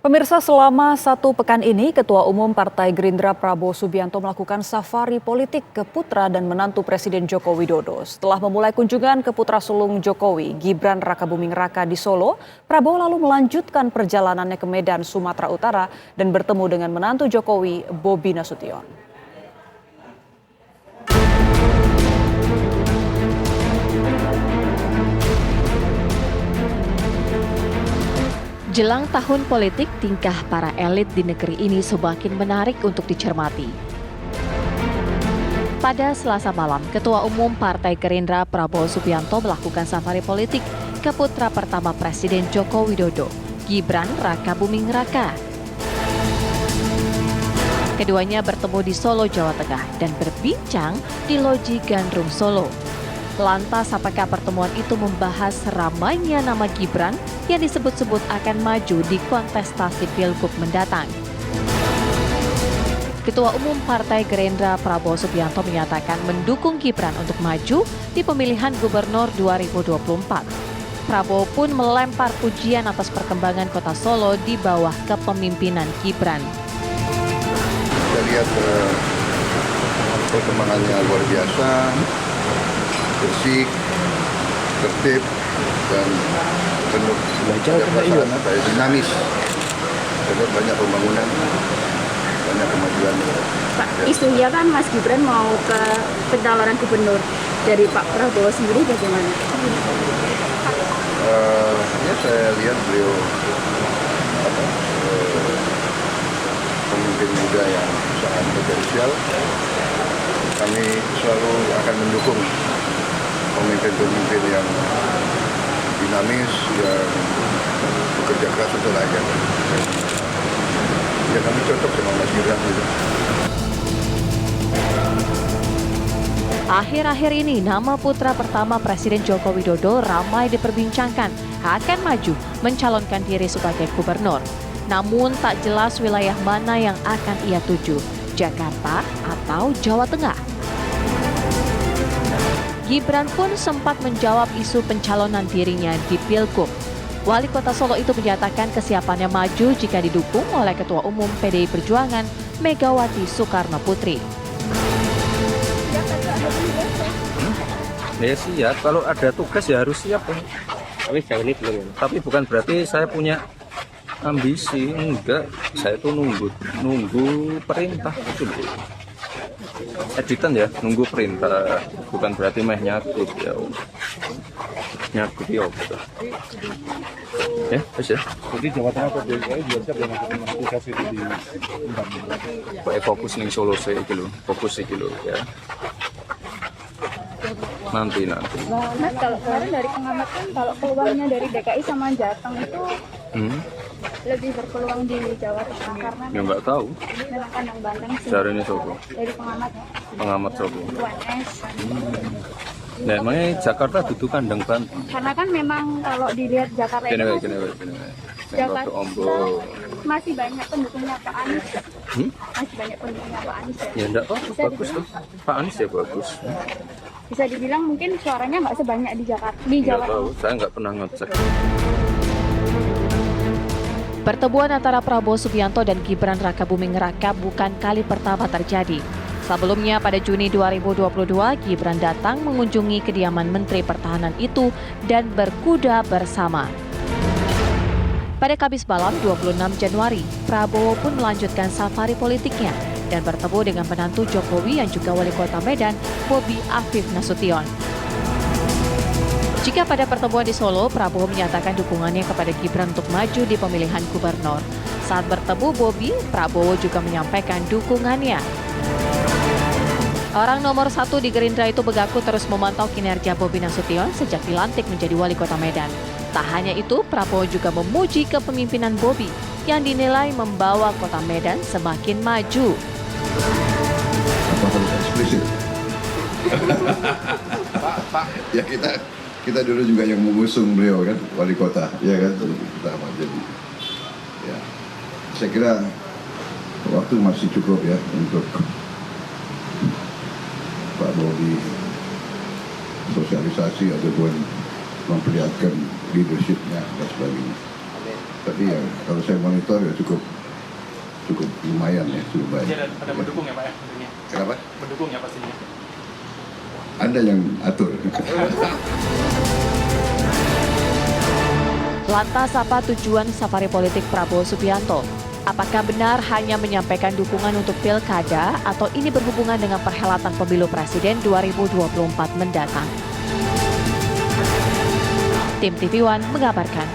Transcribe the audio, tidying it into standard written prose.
Pemirsa, selama 1 pekan ini, Ketua Umum Partai Gerindra Prabowo Subianto melakukan safari politik ke putra dan menantu Presiden Joko Widodo. Setelah memulai kunjungan ke putra sulung Jokowi, Gibran Rakabuming Raka di Solo, Prabowo lalu melanjutkan perjalanannya ke Medan, Sumatera Utara dan bertemu dengan menantu Jokowi, Bobi Nasution. Jelang tahun politik, tingkah para elit di negeri ini semakin menarik untuk dicermati. Pada Selasa malam, Ketua Umum Partai Gerindra Prabowo Subianto melakukan safari politik ke putra pertama Presiden Joko Widodo, Gibran Rakabuming Raka. Keduanya bertemu di Solo, Jawa Tengah dan berbincang di Loji Gandrung Solo. Lantas, apakah pertemuan itu membahas ramainya nama Gibran yang disebut-sebut akan maju di kontestasi Pilgub mendatang? Ketua Umum Partai Gerindra Prabowo Subianto menyatakan mendukung Gibran untuk maju di pemilihan Gubernur 2024. Prabowo pun melempar pujian atas perkembangan Kota Solo di bawah kepemimpinan Gibran. Kita lihat perkembangannya luar biasa, bersih, tertib, dan penuh dinamis. Ada banyak pembangunan, banyak kemajuan. Pak, isunya kan Mas Gibran mau ke pencalonan gubernur. Dari Pak Prabowo sendiri bagaimana? Ya saya lihat beliau pemimpin muda yang sangat potensial. Kami selalu akan mendukung pemimpin-pemimpin yang dinamis, yang bekerja keras untuk rakyat. Ya kami cocok sama Mas Gibran gitu. Akhir-akhir ini, nama putra pertama Presiden Joko Widodo ramai diperbincangkan akan maju mencalonkan diri sebagai gubernur. Namun tak jelas wilayah mana yang akan ia tuju, Jakarta atau Jawa Tengah. Gibran pun sempat menjawab isu pencalonan dirinya di Pilgub. Wali Kota Solo itu menyatakan kesiapannya maju jika didukung oleh Ketua Umum PDI Perjuangan Megawati Soekarno Putri. Ya siap, kalau ada tugas ya harus siap. Tapi jauh ini belum. Tapi bukan berarti saya punya ambisi, enggak. Saya tuh nunggu perintah itu loh. Editan ya, nunggu perintah, bukan berarti meh nyakut ya. Nyakut ya gitu. Ya, wis ya. Jadi Jawa Tengah atau DKI juga siap dengan notifikasi itu di undang. Pokoknya fokus ning Solo saya iki lho, fokus iki lho ya. Nanti. Mas, kalau kemarin dari pengamat kan kalau peluangnya dari DKI sama Jateng itu lebih berpeluang di Jawa Tengah karena Ya nggak tahu. memang kandang banteng sih. Caranya sopo? Dari pengamat Pengamat sopo? UNS. Nah, emangnya Jakarta duduk kandang banteng. Karena kan memang kalau dilihat Jakarta itu Kene. Jakarta Ombo. masih banyak pendukungnya Pak Anies. Masih banyak pendukungnya Pak Anies. Ya enggak apa, Bisa bagus tuh. Pak Anies ya bagus. Bisa dibilang mungkin suaranya nggak sebanyak di Jakarta, di Enggak Jawa tahu, Tengah. saya nggak pernah ngecek. Pertemuan antara Prabowo Subianto dan Gibran Rakabuming Raka bukan kali pertama terjadi. Sebelumnya pada Juni 2022, Gibran datang mengunjungi kediaman Menteri Pertahanan itu dan berkuda bersama. Pada Kamis malam 26 Januari, Prabowo pun melanjutkan safari politiknya dan bertemu dengan menantu Jokowi yang juga wali kota Medan, Bobi Afif Nasution. Jika pada pertemuan di Solo, Prabowo menyatakan dukungannya kepada Gibran untuk maju di pemilihan gubernur. Saat bertemu Bobi, Prabowo juga menyampaikan dukungannya. Orang nomor 1 di Gerindra itu mengaku terus memantau kinerja Bobi Nasution sejak dilantik menjadi wali kota Medan. Tak hanya itu, Prabowo juga memuji kepemimpinan Bobi yang dinilai membawa kota Medan semakin maju. Apa harus eksplisit? Pak. Ya kita dulu juga yang mengusung beliau kan, wali kota, ya kan, pertama jadi. Ya, saya kira waktu masih cukup ya untuk Pak Bobi sosialisasi ataupun memperlihatkan leadershipnya dan sebagainya. Tapi ya kalau saya monitor ya cukup lumayan ya, cukup baik. Ada mendukung ya Pak ya? Tentunya. Kenapa? Mendukung ya pastinya. Anda yang atur. Lantas apa tujuan safari politik Prabowo Subianto? Apakah benar hanya menyampaikan dukungan untuk pilkada atau ini berhubungan dengan perhelatan pemilu presiden 2024 mendatang? Tim TV One mengabarkan.